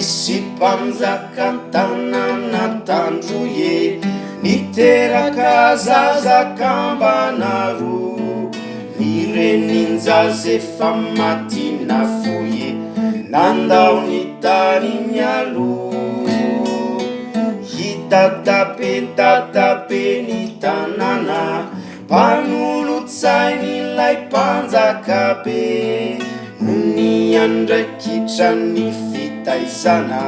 Nisy mpanjaka tanàna tandroe niteraka zazakambanaro nireninjaza efa maty nafoye nandao ny tany mialoha hitatape ny tanàna mpanolotsain'ilay mpanjaka be no ny andraikitra ny fitaizana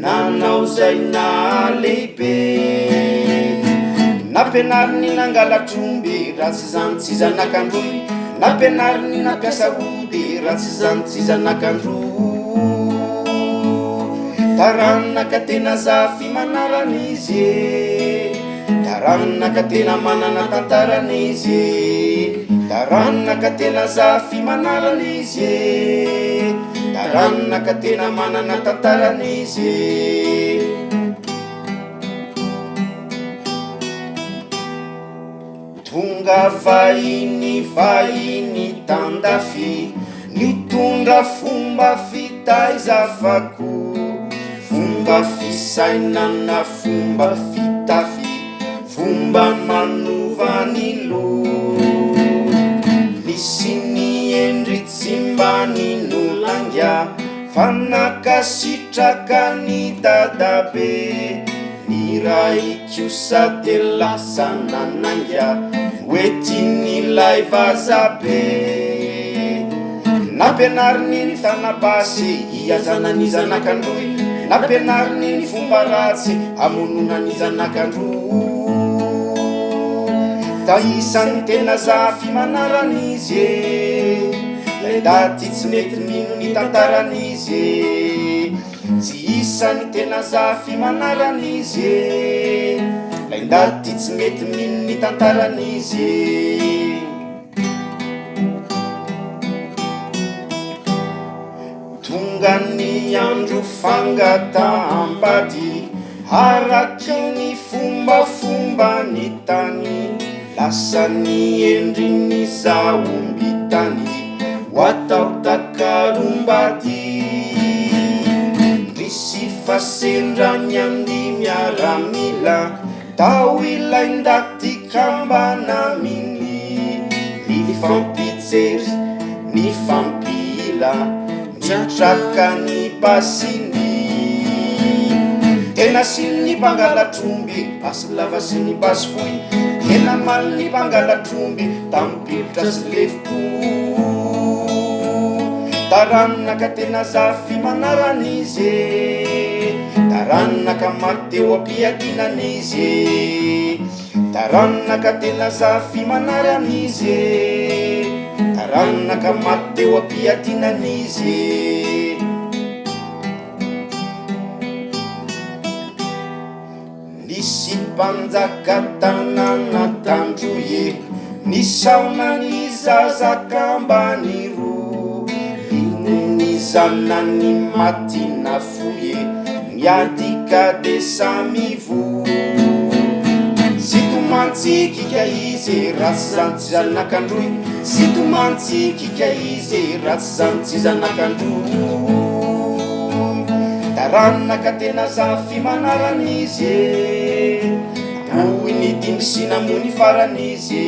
nanao zay nalehibe nampianariny nangalatromby raha tsy zany tsy zanakandroy nampianariny nampiasa ody raha tsy zany tsy zanakandroy taranaka tena zafy manaran'izy taranaka tena manana tantaran'izy taranaka tena zafy manaran'izy taranaka tena manana tantaran'izy tonga vahiny tandafy nitondra fomba fitaizafako fomba fisainana fomba fitafy fomba manovany loha nisy niendry tsy mba ninolanga fanakasitraka ny dadabe niraikio sady lasa nananga oetin'ilay vazabe nampianariny ny tanabasy iazanany zanakandroy nampianariny ny fomba ratsy amononany zanakandroy taisany tena zafy manaran'izy lay daty tsy mety mino ny tantaran'izy tsy isany tena zafy manaran'izy lay daty tsy mety mino ny tantaran'izy tonga ny andro fangataham-bady araky ny fombafomba ny tany lasa ny endriny zaombitany hoatao takarombady risy fasendrany andi miaramila tao ilay ndaty kambana miny ny fampitsery ny fampila mitraka ny basiny tena siny ny mpangalatromby basy lava sy ny basy foy tena maly ny mpangalatromby tampilitra sy lefiko taranaka tena zafy manaran'izy taranaka mateo ampiadinan'izy taranaka tena zafy manaran'izy taranaka mateo ampiadinan'izy nisy mpanjaka tanàna tandroe nisaonany zazakambany roa ny zanany maty nafoye miadika de samivo tsy tomantsykika izy raha tsy zany tsy zanakandroy tsy tomantsykika izy raha tsy zany tsy zanakandroy taranaka tena zafy manaran'izy namoy ny dimy sy namony faran'izy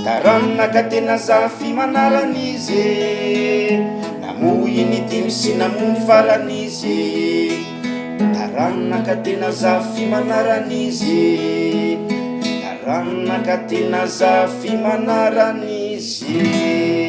taranaka tena zafy manaran'izy namoy ny dimy sy namony faran'izy taranaka tena zafy manaran'izy taranaka tena zafy manaran'izy